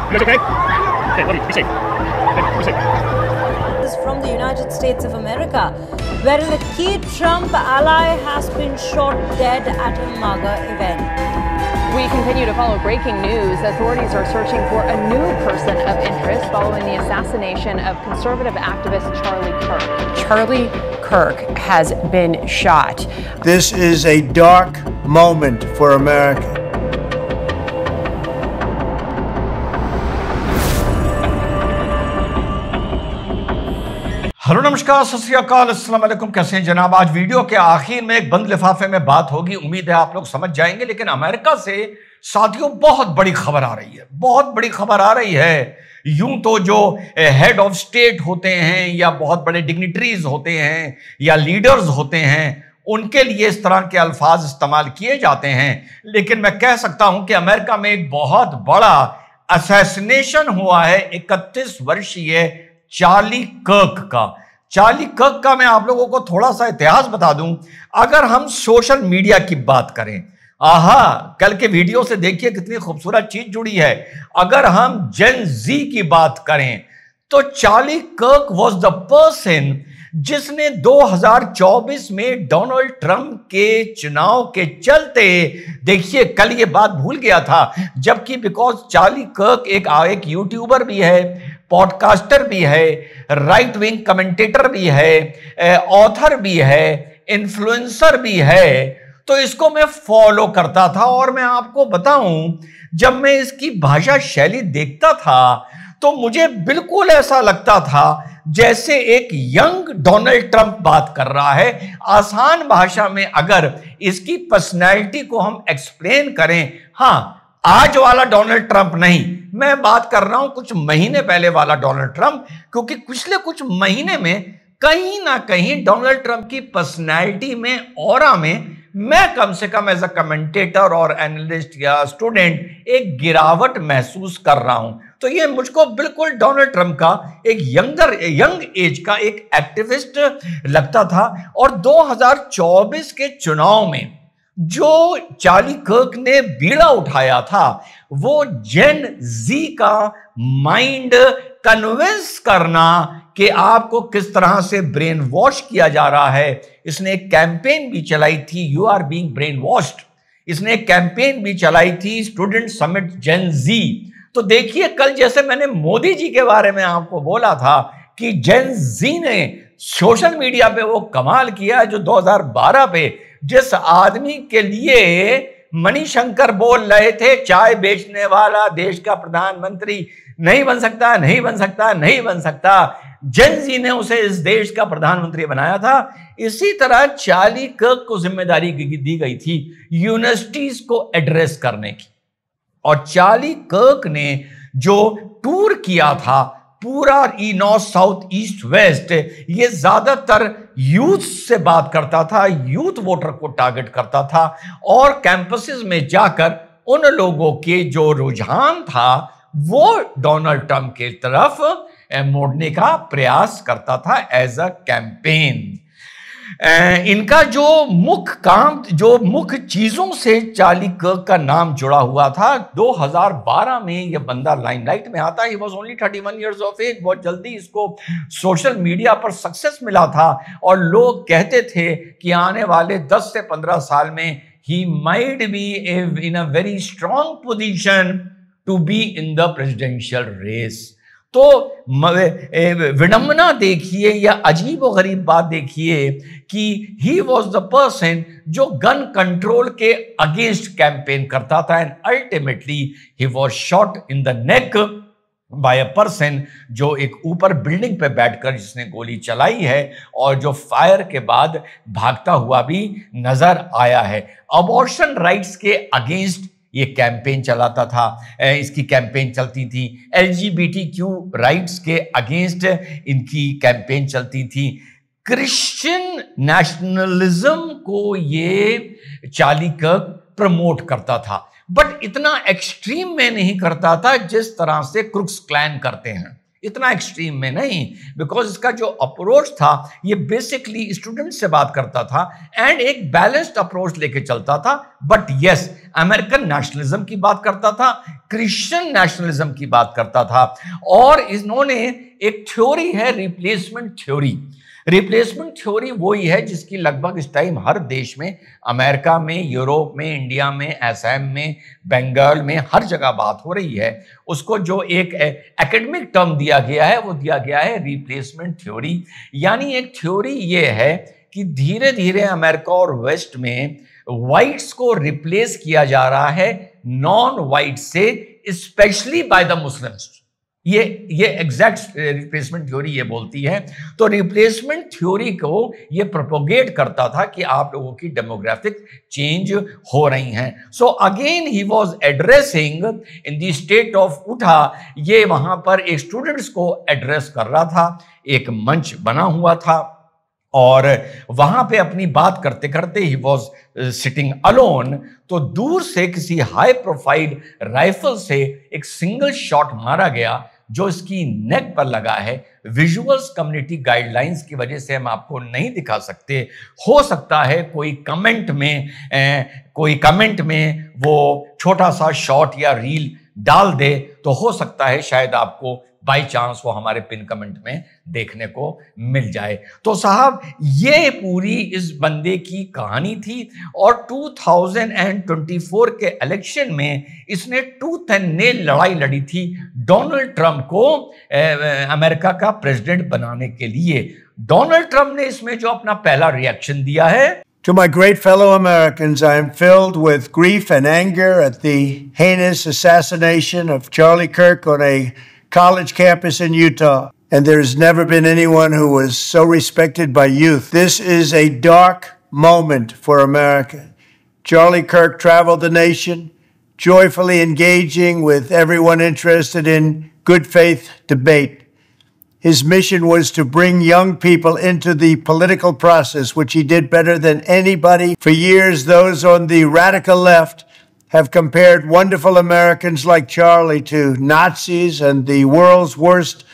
You guys okay? Okay, buddy, be safe. Okay, be safe. This is from the United States of America, wherein a key Trump ally has been shot dead at a MAGA event. We continue to follow breaking news. Authorities are searching for a new person of interest following the assassination of conservative activist Charlie Kirk. Charlie Kirk has been shot. This is a dark moment for America. Hello नमस्कार, सत श्री अकाल, अस्सलाम वालेकुम। कैसे हैं जनाब? आज video के आखिर में एक बंद लिफाफे में बात होगी, उम्मीद है आप लोग समझ जाएंगे। लेकिन अमेरिका से साथियों बहुत बड़ी खबर आ रही है, बहुत बड़ी खबर आ रही है। यूं तो जो हेड ऑफ स्टेट होते हैं या बहुत बड़े डिग्निटरीज होते हैं या लीडर्स होते हैं, उनके लिए इस तरह के अल्फाज इस्तेमाल किए जाते हैं। लेकिन मैं कह सकता हूं कि अमेरिका में एक बहुत बड़ा असैसिनेशन हुआ है 31 वर्षीय चार्ली कर्क का मैं आप लोगों को थोड़ा सा इतिहास बता दूं। अगर हम सोशल मीडिया की बात करें, कल के वीडियो से देखिए कितनी खूबसूरत चीज जुड़ी है। अगर हम जेन जी की बात करें तो चार्ली कर्क वॉज द पर्सन जिसने 2024 में डोनाल्ड ट्रंप के चुनाव के चलते, देखिए कल ये बात भूल गया था, जबकि बिकॉज चार्ली कर्क एक यूट्यूबर भी है, पॉडकास्टर भी है, राइट विंग कमेंटेटर भी है, ऑथर भी है, इन्फ्लुएंसर भी है, तो इसको मैं फॉलो करता था। और मैं आपको बताऊं, जब मैं इसकी भाषा शैली देखता था तो मुझे बिल्कुल ऐसा लगता था जैसे एक यंग डोनाल्ड ट्रंप बात कर रहा है। आसान भाषा में अगर इसकी पर्सनैलिटी को हम एक्सप्लेन करें, आज वाला डोनाल्ड ट्रंप नहीं, मैं बात कर रहा हूं कुछ महीने पहले वाला डोनाल्ड ट्रंप, क्योंकि पिछले कुछ महीने में कहीं ना कहीं डोनाल्ड ट्रंप की पर्सनैलिटी में, ऑरा में, मैं कम से कम एज अ कमेंटेटर और एनालिस्ट या स्टूडेंट एक गिरावट महसूस कर रहा हूं। तो ये मुझको बिल्कुल डोनाल्ड ट्रंप का एक यंग एज का एक एक्टिविस्ट लगता था। और 2024 के चुनाव में जो चार्ली कर्क ने बीड़ा उठाया था, वो जेन जी का माइंड कन्विंस करना कि आपको किस तरह से ब्रेन वॉश किया जा रहा है। इसने एक कैंपेन भी चलाई थी, you are being brainwashed. इसने एक कैंपेन भी चलाई थी, स्टूडेंट समिट जेन जी। तो देखिए, कल जैसे मैंने मोदी जी के बारे में आपको बोला था कि जेन जी ने सोशल मीडिया पे वो कमाल किया जो 2012 पे जिस आदमी के लिए मणिशंकर बोल रहे थे चाय बेचने वाला देश का प्रधानमंत्री नहीं बन सकता, नहीं बन सकता, नहीं बन सकता, जेन जी ने उसे इस देश का प्रधानमंत्री बनाया था। इसी तरह चार्ली कर्क को जिम्मेदारी दी गई थी यूनिवर्सिटीज को एड्रेस करने की। और चार्ली कर्क ने जो टूर किया था पूरा नॉर्थ साउथ ईस्ट वेस्ट, ये ज्यादातर यूथ से बात करता था, यूथ वोटर को टारगेट करता था और कैंपसेस में जाकर उन लोगों के जो रुझान था वो डोनाल्ड ट्रंप के तरफ मोड़ने का प्रयास करता था एज अ कैंपेन। इनका जो मुख्य चीजों से चार्ली कर्क का नाम जुड़ा हुआ था, 2012 में यह बंदा लाइमलाइट में आता है। He was only 31 years of age. बहुत जल्दी इसको सोशल मीडिया पर सक्सेस मिला था और लोग कहते थे कि आने वाले 10 से 15 साल में he might be in a very strong position to be in the presidential race. तो विडंबना देखिए या अजीब और गरीब बात देखिए कि ही वॉज द पर्सन जो गन कंट्रोल के अगेंस्ट कैंपेन करता था and ultimately he was shot in the neck by a person जो एक ऊपर बिल्डिंग पे बैठकर जिसने गोली चलाई है और जो फायर के बाद भागता हुआ भी नजर आया है। अबॉर्शन राइट्स के अगेंस्ट ये कैंपेन चलाता था, इसकी कैंपेन चलती थी। LGBTQ राइट्स के अगेंस्ट इनकी कैंपेन चलती थी। क्रिश्चियन नेशनलिज्म को ये चार्ली कर्क प्रमोट करता था, बट इतना एक्सट्रीम में नहीं करता था जिस तरह से क्रुक्स क्लैन करते हैं। इतना एक्सट्रीम में नहीं, बिकॉज इसका जो अप्रोच था ये बेसिकली स्टूडेंट से बात करता था एंड एक बैलेंस्ड अप्रोच लेके चलता था। बट यस, अमेरिकन नेशनलिज्म की बात करता था, क्रिश्चियन नेशनलिज्म की बात करता था। और इन्होंने एक थ्योरी है रिप्लेसमेंट थ्योरी। रिप्लेसमेंट थ्योरी वही है जिसकी लगभग इस टाइम हर देश में, अमेरिका में, यूरोप में, इंडिया में, असम में, बंगाल में, हर जगह बात हो रही है। उसको जो एक एकेडमिक टर्म दिया गया है वो दिया गया है रिप्लेसमेंट थ्योरी। यानी एक थ्योरी ये है कि धीरे धीरे अमेरिका और वेस्ट में व्हाइट्स को रिप्लेस किया जा रहा है नॉन व्हाइट से, स्पेशली बाय द मुस्लिम्स। ये एग्जैक्ट रिप्लेसमेंट थ्योरी ये बोलती है। तो रिप्लेसमेंट थ्योरी को ये प्रोपोगेट करता था कि आप लोगों की डेमोग्राफिक चेंज हो रही हैं। So again he was addressing in the state of उठा, ये वहां पर एक स्टूडेंट्स को एड्रेस कर रहा था, एक मंच बना हुआ था और वहां पे अपनी बात करते करते ही वॉज सिटिंग अलोन, तो दूर से किसी हाई प्रोफाइल राइफल से एक सिंगल शॉट मारा गया जो इसकी नेक पर लगा है। विजुअल्स कम्युनिटी गाइडलाइंस की वजह से हम आपको नहीं दिखा सकते। हो सकता है कोई कमेंट में वो छोटा सा शॉट या रील डाल दे, तो हो सकता है शायद आपको बाय चांस वो हमारे पिन कमेंट में देखने को मिल जाए। तो साहब ये पूरी इस बंदे की कहानी थी और 2024 के इलेक्शन में इसने टूथ एंड नेल लड़ाई लड़ी थी डोनाल्ड ट्रंप को अमेरिका का प्रेसिडेंट बनाने के लिए। डोनाल्ड ट्रंप ने इसमें जो अपना पहला रिएक्शन दिया है, To my great fellow Americans, I am filled with grief and anger at the heinous assassination of Charlie Kirk on a college campus in Utah. And there has never been anyone who was so respected by youth. This is a dark moment for America. Charlie Kirk traveled the nation, joyfully engaging with everyone interested in good faith debate. His mission was to bring young people into the political process, which he did better than anybody. For years, those on the radical left have compared wonderful Americans like Charlie to Nazis and the world's worst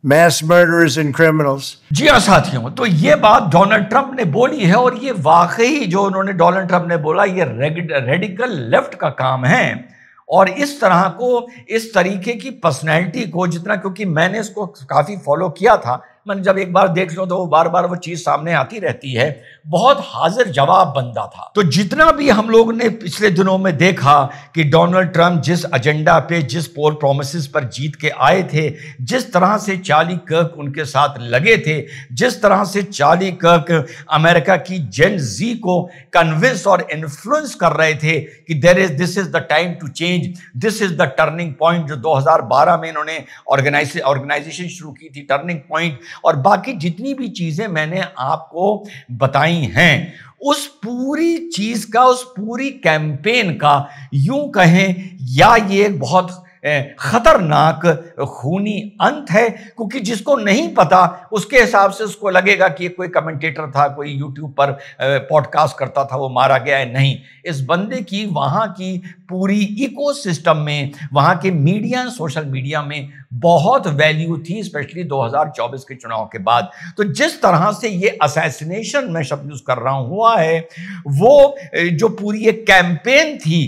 mass murderers and criminals. जी हाँ साथियों, तो ये बात Donald Trump ने बोली है और ये वाकई जो उन्होंने डोनाल्ड ट्रंप ने बोला ये रेडिकल लेफ्ट का काम है। और इस तरह को, इस तरीके की पर्सनैलिटी को जितना, क्योंकि मैंने इसको काफी फॉलो किया था, मैंने जब एक बार देख लो तो बार बार वो चीज सामने आती रहती है। बहुत हाजिर जवाब बंदा था। तो जितना भी हम लोग ने पिछले दिनों में देखा कि डोनाल्ड ट्रंप जिस एजेंडा पे, जिस पोल प्रोमिसेस पर जीत के आए थे, जिस तरह से चार्ली कर्क उनके साथ लगे थे, जिस तरह से चार्ली कर्क अमेरिका की जेन जी को कन्विंस और इन्फ्लुएंस कर रहे थे कि this is the time to change, this is the turning point, जो 2012 में इन्होंने ऑर्गेनाइजेशन शुरू की थी, टर्निंग पॉइंट, और बाकी जितनी भी चीजें मैंने आपको बताई हैं, उस पूरी चीज का, उस पूरी कैंपेन का यूं कहें या ये एक बहुत खतरनाक खूनी अंत है, क्योंकि जिसको नहीं पता उसके हिसाब से उसको लगेगा कि कोई कमेंटेटर था, कोई यूट्यूब पर पॉडकास्ट करता था, वो मारा गया है। नहीं, इस बंदे की वहां की पूरी इकोसिस्टम में, वहां के मीडिया, सोशल मीडिया में बहुत वैल्यू थी, स्पेशली 2024 के चुनाव के बाद। तो जिस तरह से ये असैसिनेशन, मैं शब्द यूज कर रहा हूं, हुआ है, वो जो पूरी एक कैंपेन थी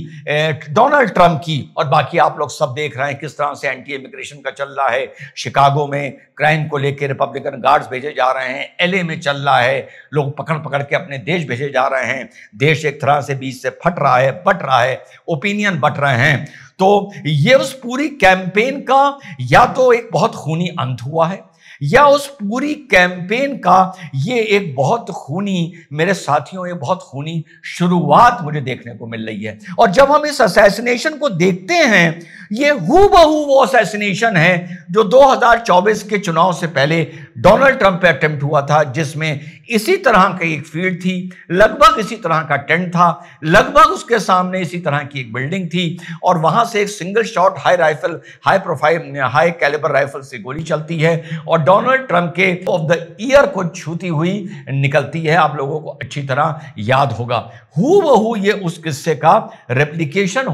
डोनाल्ड ट्रंप की, और बाकी आप लोग सब देख रहे हैं किस तरह से एंटी इमिग्रेशन का चल रहा है। शिकागो में क्राइम को लेकर रिपब्लिकन गार्ड्स भेजे जा रहे हैं, एलए में चल रहा है, लोग पकड़ पकड़ के अपने देश भेजे जा रहे हैं। देश एक तरह से बीच से फट रहा है, बट रहा है, ओपिनियन बट रहे हैं। तो ये उस पूरी कैंपेन का या तो एक बहुत खूनी अंत हुआ है, या उस पूरी कैंपेन का ये एक बहुत खूनी, मेरे साथियों, ये बहुत खूनी शुरुआत मुझे देखने को मिल रही है। और जब हम इस असैसिनेशन को देखते हैं, ये हूबहू वो असैसिनेशन है जो 2024 के चुनाव से पहले डोनाल्ड ट्रंप पे अटेम्प्ट हुआ था, जिसमें इसी तरह की एक फील्ड थी, लगभग इसी तरह का टेंट था, लगभग उसके सामने इसी तरह की एक बिल्डिंग थी और वहां से एक single shot high profile high calibre rifle से गोली चलती है और डोनाल्ड ट्रंप के ऑफ द ईयर को छूती हुई निकलती है। आप लोगों को अच्छी तरह याद होगा। हूबहू ये उस किस्से का रेप्लिकेट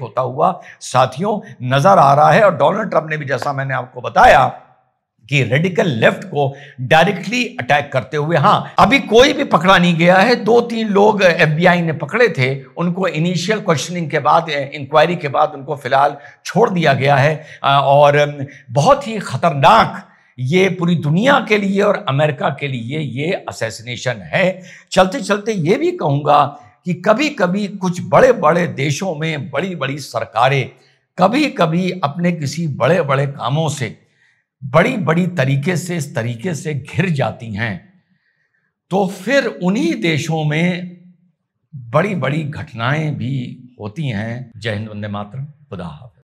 होता हुआ साथियों नजर आ रहा है। और डोनाल्ड ट्रंप ने भी, जैसा मैंने आपको बताया, कि रेडिकल लेफ्ट को डायरेक्टली अटैक करते हुए, हां अभी कोई भी पकड़ा नहीं गया है। 2-3 लोग FBI ने पकड़े थे, उनको इनिशियल क्वेश्चनिंग के बाद, इंक्वायरी के बाद उनको फिलहाल छोड़ दिया गया है। और बहुत ही खतरनाक ये पूरी दुनिया के लिए और अमेरिका के लिए ये असैसिनेशन है। चलते चलते ये भी कहूंगा कि कभी कभी कुछ बड़े बड़े देशों में बड़ी बड़ी सरकारें कभी कभी अपने किसी बड़े बड़े कामों से बड़ी बड़ी तरीके से इस तरीके से घिर जाती हैं, तो फिर उन्हीं देशों में बड़ी बड़ी घटनाएं भी होती हैं। जय हिंद, वंदे मातरम, खुदा हाफिज़।